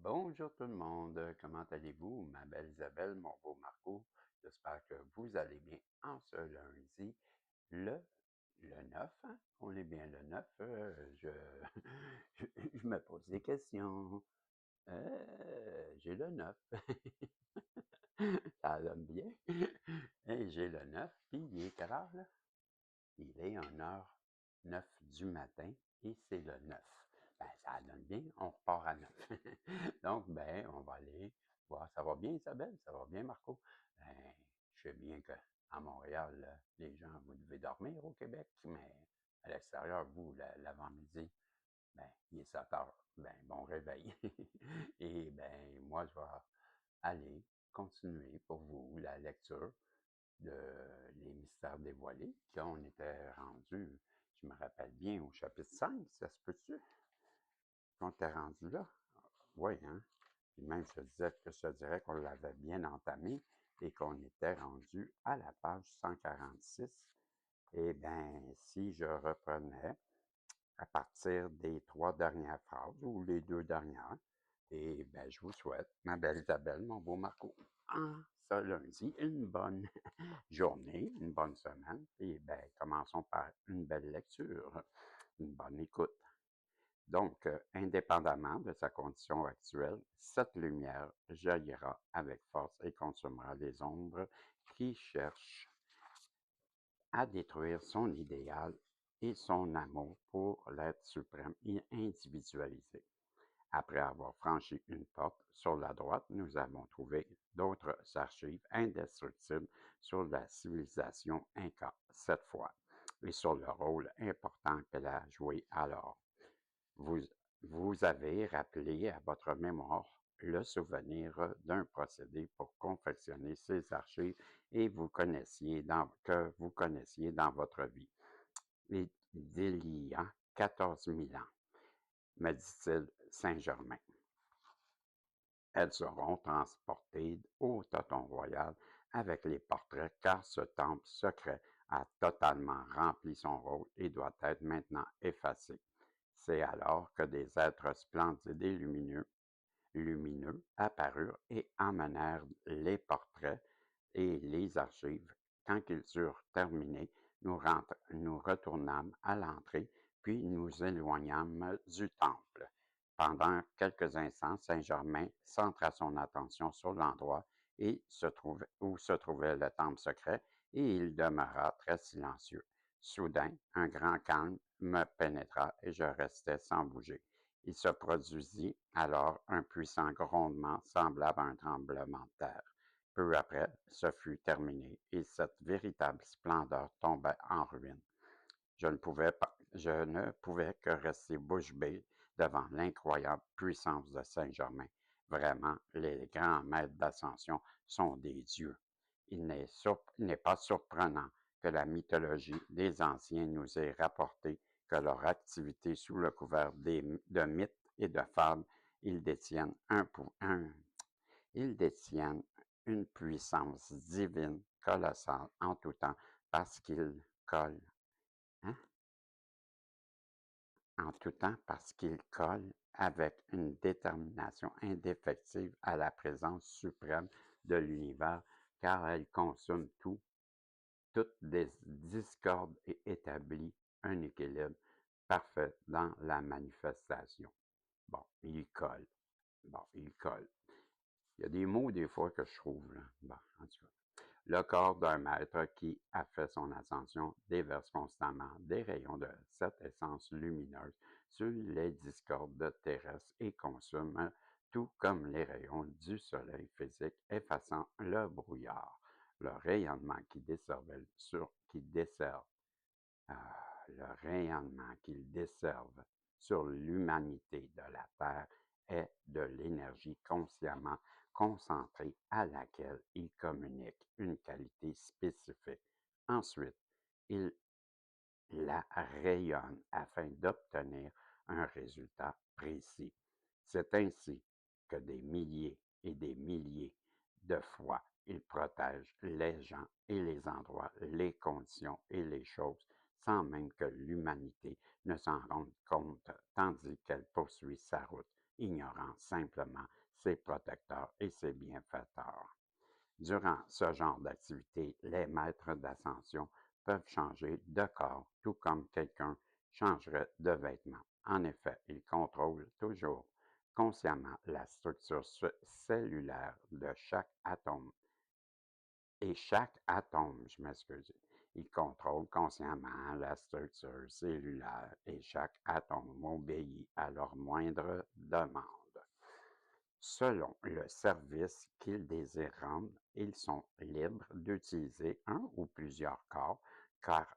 Bonjour tout le monde, comment allez-vous? Ma belle Isabelle, mon beau Marco, j'espère que vous allez bien en ce lundi, le, le 9, hein? On est bien le 9, je me pose des questions. J'ai le 9. Ça donne bien. Et j'ai le 9, puis il est quelle heure là? Il est 1h09 du matin et c'est le 9. Ben, ça donne bien, on repart à 9. Donc, ben, on va aller voir. Ça va bien, Isabelle? Ça va bien, Marco? Ben, je sais bien qu'à Montréal, là, les gens, vous devez dormir au Québec, mais à l'extérieur, vous, l'avant-midi, ben, il est 7 heures. Ben, bon réveil. Et ben, moi, je vais aller continuer pour vous la lecture de Les Mystères dévoilés, qu'on était rendu, je me rappelle bien, au chapitre 5, ça se peut-tu? Qu'on était rendu là? Oui, hein? Puis même, je dirais qu'on l'avait bien entamé et qu'on était rendu à la page 146. Eh bien, si je reprenais à partir des 3 dernières phrases ou les 2 dernières, et bien, je vous souhaite, ma belle Isabelle, mon beau Marco, ce lundi, une bonne journée, une bonne semaine, et bien, commençons par une belle lecture, une bonne écoute. Donc, indépendamment de sa condition actuelle, cette lumière jaillira avec force et consumera les ombres qui cherchent à détruire son idéal et son amour pour l'être suprême et individualisé. Après avoir franchi une porte sur la droite, nous avons trouvé d'autres archives indestructibles sur la civilisation Inca, cette fois, et sur le rôle important qu'elle a joué alors. Vous, vous avez rappelé à votre mémoire le souvenir d'un procédé pour confectionner ces archives et que vous connaissiez dans votre vie, d'il y a 14 000 ans, me dit-il Saint-Germain. Elles seront transportées au Toton Royal avec les portraits car ce temple secret a totalement rempli son rôle et doit être maintenant effacé. C'est alors que des êtres splendides et lumineux apparurent et emmenèrent les portraits et les archives. Quand ils eurent terminé, nous retournâmes à l'entrée, puis nous éloignâmes du temple. Pendant quelques instants, Saint-Germain centra son attention sur l'endroit où se trouvait le temple secret, et il demeura très silencieux. Soudain, un grand calme me pénétra et je restai sans bouger. Il se produisit alors un puissant grondement semblable à un tremblement de terre. Peu après, ce fut terminé et cette véritable splendeur tombait en ruine. Je ne pouvais que rester bouche bée devant l'incroyable puissance de Saint-Germain. Vraiment, les grands maîtres d'ascension sont des dieux. Il n'est pas surprenant que la mythologie des anciens nous ait rapporté que leur activité sous le couvert de mythes et de fables, ils détiennent ils détiennent une puissance divine colossale en tout temps parce qu'ils collent, hein? En tout temps parce qu'ils collent avec une détermination indéfectible à la présence suprême de l'univers, car elle consomme toute discorde et établit un équilibre parfait dans la manifestation. Bon, il colle. Bon, il colle. Il y a des mots des fois que je trouve, là. Bon, en tout cas. Le corps d'un maître qui a fait son ascension déverse constamment des rayons de cette essence lumineuse sur les discordes terrestres et consume tout comme les rayons du soleil physique effaçant le brouillard. Le rayonnement le rayonnement qu'il desserve sur l'humanité de la Terre est de l'énergie consciemment concentrée à laquelle il communique une qualité spécifique. Ensuite, il la rayonne afin d'obtenir un résultat précis. C'est ainsi que des milliers et des milliers de fois il protège les gens et les endroits, les conditions et les choses, sans même que l'humanité ne s'en rende compte, tandis qu'elle poursuit sa route ignorant simplement ses protecteurs et ses bienfaiteurs. Durant ce genre d'activité, les maîtres d'ascension peuvent changer de corps, tout comme quelqu'un changerait de vêtements. En effet, ils contrôlent toujours consciemment la structure cellulaire de chaque atome. Et chaque atome, je m'excuse, ils contrôlent consciemment la structure cellulaire et chaque atome obéit à leur moindre demande. Selon le service qu'ils désirent rendre, ils sont libres d'utiliser un ou plusieurs corps car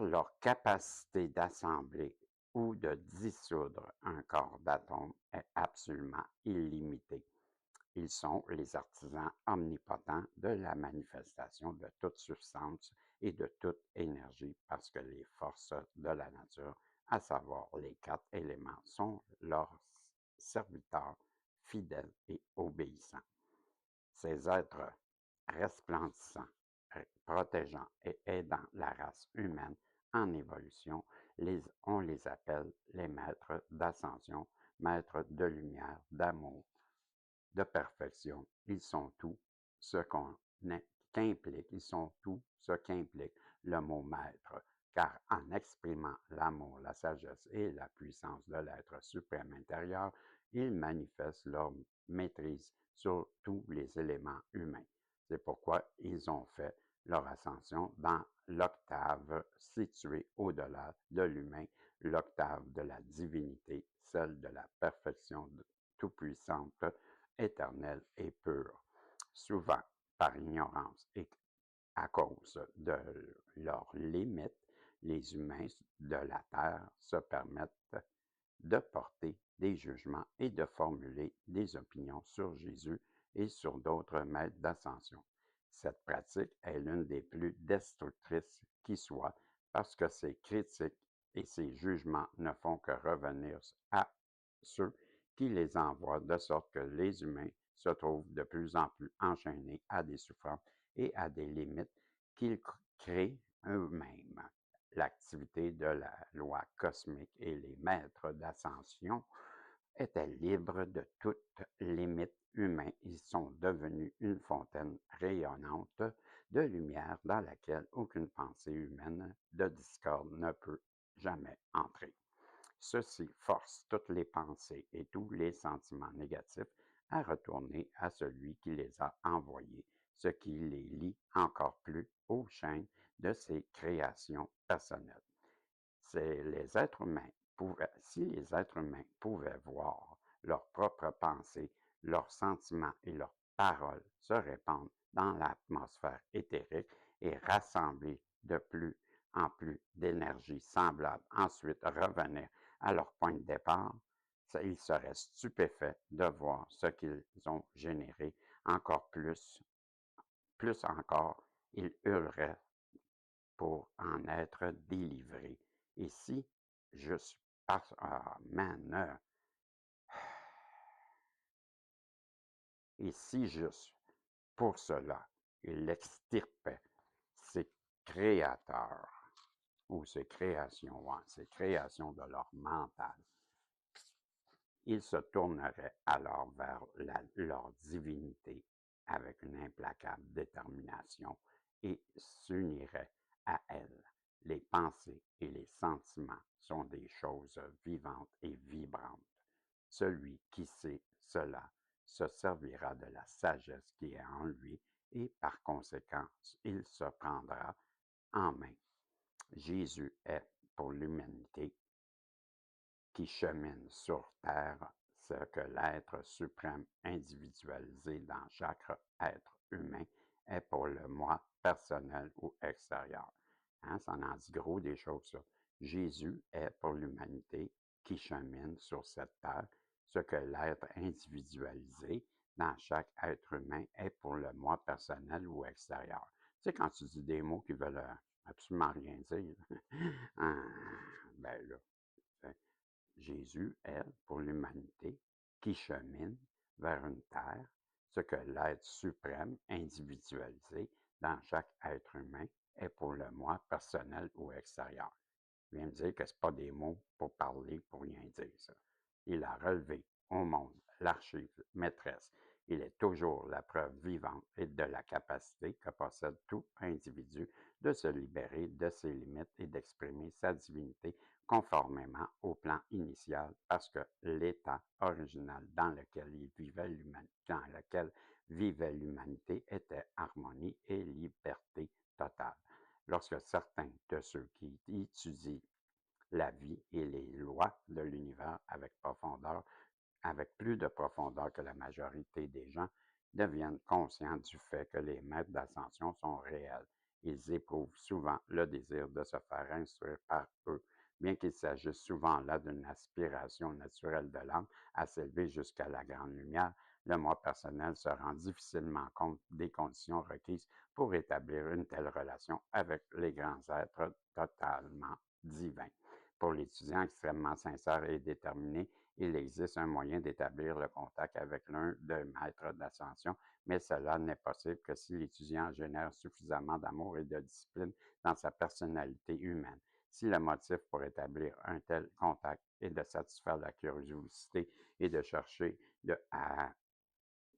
leur capacité d'assembler ou de dissoudre un corps d'atomes est absolument illimitée. Ils sont les artisans omnipotents de la manifestation de toute substance et de toute énergie parce que les forces de la nature, à savoir les 4 éléments, sont leurs serviteurs fidèles et obéissants. Ces êtres resplendissants, protégeant et aidant la race humaine en évolution, on les appelle les maîtres d'ascension, maîtres de lumière, d'amour, de perfection. Ils sont tout ce ils sont tout ce qu'implique le mot maître, car en exprimant l'amour, la sagesse et la puissance de l'être suprême intérieur, ils manifestent leur maîtrise sur tous les éléments humains. C'est pourquoi ils ont fait leur ascension dans l'octave située au-delà de l'humain, l'octave de la divinité, celle de la perfection tout-puissante, éternelle et pure. Souvent, par ignorance et à cause de leurs limites, les humains de la Terre se permettent de porter des jugements et de formuler des opinions sur Jésus et sur d'autres maîtres d'ascension. Cette pratique est l'une des plus destructrices qui soit parce que ces critiques et ces jugements ne font que revenir à ceux qui les envoient, de sorte que les humains se trouvent de plus en plus enchaînés à des souffrances et à des limites qu'ils créent eux-mêmes. L'activité de la loi cosmique et les maîtres d'ascension étaient libres de toute limite humaine. Ils sont devenus une fontaine rayonnante de lumière dans laquelle aucune pensée humaine de discorde ne peut jamais entrer. Ceci force toutes les pensées et tous les sentiments négatifs à retourner à celui qui les a envoyés, ce qui les lie encore plus aux chaînes de ses créations personnelles. Si les êtres humains pouvaient voir leurs propres pensées, leurs sentiments et leurs paroles se répandre dans l'atmosphère éthérique et rassembler de plus en plus d'énergie semblable, ensuite revenir à leur point de départ, ils seraient stupéfaits de voir ce qu'ils ont généré encore plus encore, ils hurleraient pour en être délivrés. Et si juste parce et si juste pour cela, ils extirpaient ces créateurs ou ces créations, ces créations de leur mental, ils se tourneraient alors vers leur divinité avec une implacable détermination et s'uniraient à elle. Les pensées et les sentiments sont des choses vivantes et vibrantes. Celui qui sait cela se servira de la sagesse qui est en lui et par conséquent, il se prendra en main. Jésus est pour l'humanité qui chemine sur terre ce que l'être suprême individualisé dans chaque être humain est pour le moi personnel ou extérieur. Hein, ça en dit gros des choses, ça. Jésus est pour l'humanité qui chemine sur cette terre ce que l'être individualisé dans chaque être humain est pour le moi personnel ou extérieur. Tu sais, quand tu dis des mots qui veulent absolument rien dire, hein, ben là, Jésus est pour l'humanité qui chemine vers une terre, ce que l'être suprême individualisé dans chaque être humain est pour le moi personnel ou extérieur. vient me dire que ce pas des mots pour parler, pour rien dire, ça. Il a relevé au monde l'archive maîtresse. Il est toujours la preuve vivante et de la capacité que possède tout individu de se libérer de ses limites et d'exprimer sa divinité conformément au plan initial, parce que l'état original dans lequel vivait l'humanité était harmonie et liberté totale. Lorsque certains de ceux qui étudient la vie et les lois de l'univers avec plus de profondeur que la majorité des gens, deviennent conscients du fait que les maîtres d'ascension sont réels. Ils éprouvent souvent le désir de se faire instruire par eux, bien qu'il s'agisse souvent là d'une aspiration naturelle de l'âme à s'élever jusqu'à la grande lumière. Le moi personnel se rend difficilement compte des conditions requises pour établir une telle relation avec les grands êtres totalement divins. Pour l'étudiant extrêmement sincère et déterminé, il existe un moyen d'établir le contact avec l'un des maîtres d'ascension, mais cela n'est possible que si l'étudiant génère suffisamment d'amour et de discipline dans sa personnalité humaine. Si le motif pour établir un tel contact est de satisfaire la curiosité et de chercher à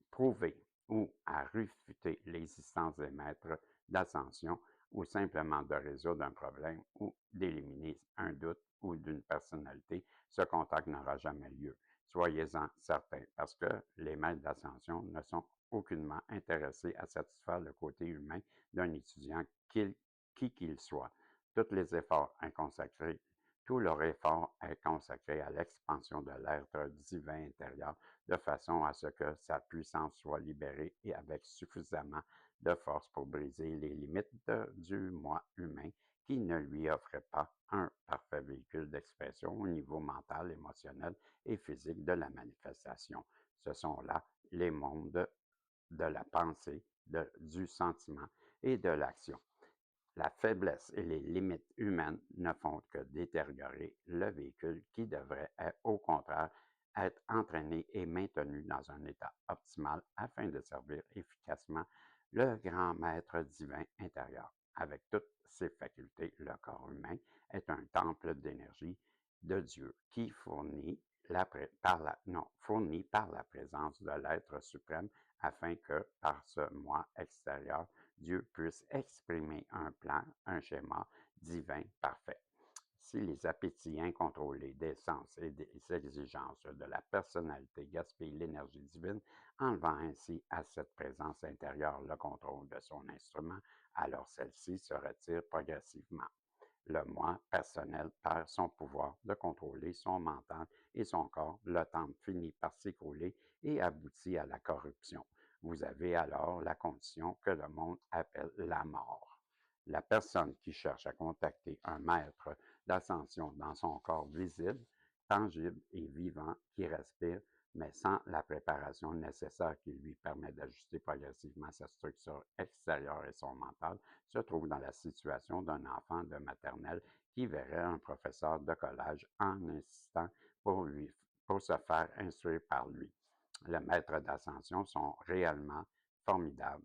prouver ou à réfuter l'existence des maîtres d'ascension ou simplement de résoudre un problème ou d'éliminer un doute ou d'une personnalité, ce contact n'aura jamais lieu. Soyez-en certains, parce que les maîtres d'ascension ne sont aucunement intéressés à satisfaire le côté humain d'un étudiant qui qu'il soit. Tous les efforts inconsacrés, tout leur effort est consacré à l'expansion de l'être divin intérieur de façon à ce que sa puissance soit libérée et avec suffisamment de force pour briser les limites du moi humain qui ne lui offrait pas un parfait véhicule d'expression au niveau mental, émotionnel et physique de la manifestation. Ce sont là les mondes de la pensée, du sentiment et de l'action. La faiblesse et les limites humaines ne font que détériorer le véhicule qui devrait, au contraire, être entraîné et maintenu dans un état optimal afin de servir efficacement le grand maître divin intérieur. Avec toutes ses facultés, le corps humain est un temple d'énergie de Dieu qui fourni par la présence de l'être suprême afin que, par ce moi extérieur, Dieu puisse exprimer un plan, un schéma divin parfait. Si les appétits incontrôlés des sens et des exigences de la personnalité gaspillent l'énergie divine, enlevant ainsi à cette présence intérieure le contrôle de son instrument, alors celle-ci se retire progressivement. Le moi personnel perd son pouvoir de contrôler son mental et son corps, le temple finit par s'écrouler et aboutit à la corruption. Vous avez alors la condition que le monde appelle la mort. La personne qui cherche à contacter un maître d'ascension dans son corps visible, tangible et vivant qui respire, mais sans la préparation nécessaire qui lui permet d'ajuster progressivement sa structure extérieure et son mental, se trouve dans la situation d'un enfant de maternelle qui verrait un professeur de collège en insistant pour se faire instruire par lui. Les maîtres d'ascension sont réellement formidables.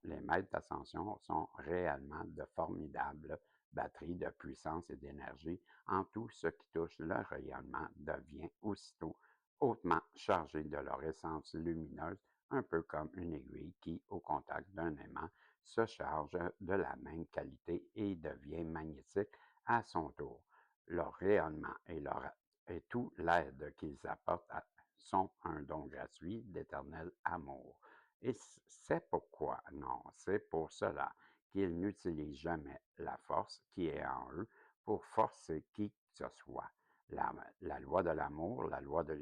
Les maîtres d'ascension sont réellement de formidables batteries de puissance et d'énergie. En tout ce qui touche le rayonnement devient aussitôt hautement chargé de leur essence lumineuse, un peu comme une aiguille qui, au contact d'un aimant, se charge de la même qualité et devient magnétique à son tour. Leur rayonnement et tout l'aide qu'ils apportent sont un don gratuit d'éternel amour. Et c'est pourquoi, non, c'est pour cela qu'ils n'utilisent jamais la force qui est en eux pour forcer qui que ce soit. La loi de l'amour, la loi de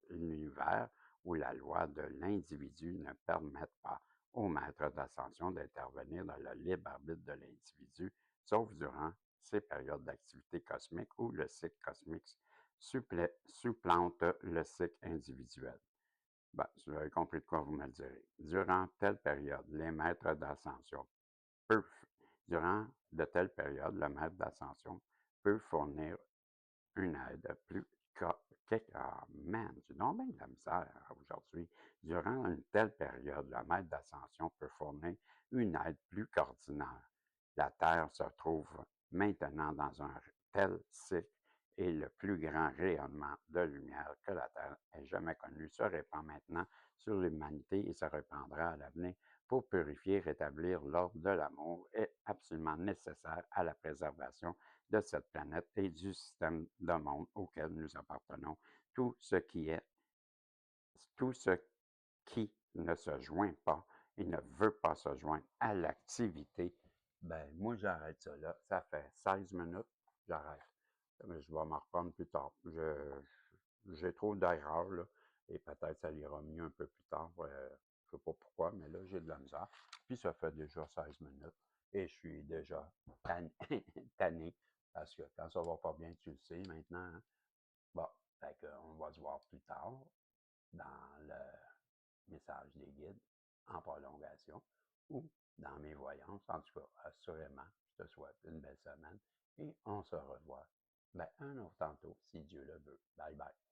l'univers ou la loi de l'individu ne permettent pas au maître d'ascension d'intervenir dans le libre arbitre de l'individu, sauf durant ces périodes d'activité cosmique où le cycle cosmique supplante le cycle individuel. Ben, vous avez compris de quoi vous me le direz. Durant telle période, les maîtres d'ascension peuvent, durant de telles périodes, le maître d'ascension peut fournir une aide plus ah man, j'ai donc bien de la misère aujourd'hui. Durant une telle période, le maître d'ascension peut fournir une aide plus qu'ordinaire. La Terre se trouve maintenant dans un tel cycle et le plus grand rayonnement de lumière que la Terre ait jamais connu se répand maintenant sur l'humanité et se répandra à l'avenir pour purifier, rétablir l'ordre de l'amour est absolument nécessaire à la préservation de cette planète et du système de monde auquel nous appartenons. Tout ce qui est, tout ce qui ne se joint pas et ne veut pas se joindre à l'activité, ben moi j'arrête ça là. Ça fait 16 minutes, j'arrête. Mais je vais m'en reprendre plus tard. J'ai trop d'erreurs, là, et peut-être ça ira mieux un peu plus tard. Je sais pas pourquoi, mais là, j'ai de la misère. Puis ça fait déjà 16 minutes et je suis déjà tanné, tanné parce que quand ça va pas bien, tu le sais maintenant. Hein? Bon, fait on va se voir plus tard dans le message des guides en prolongation ou dans mes voyances. En tout cas, assurément, je te souhaite une belle semaine et on se revoit un autre tantôt, si Dieu le veut. Bye bye.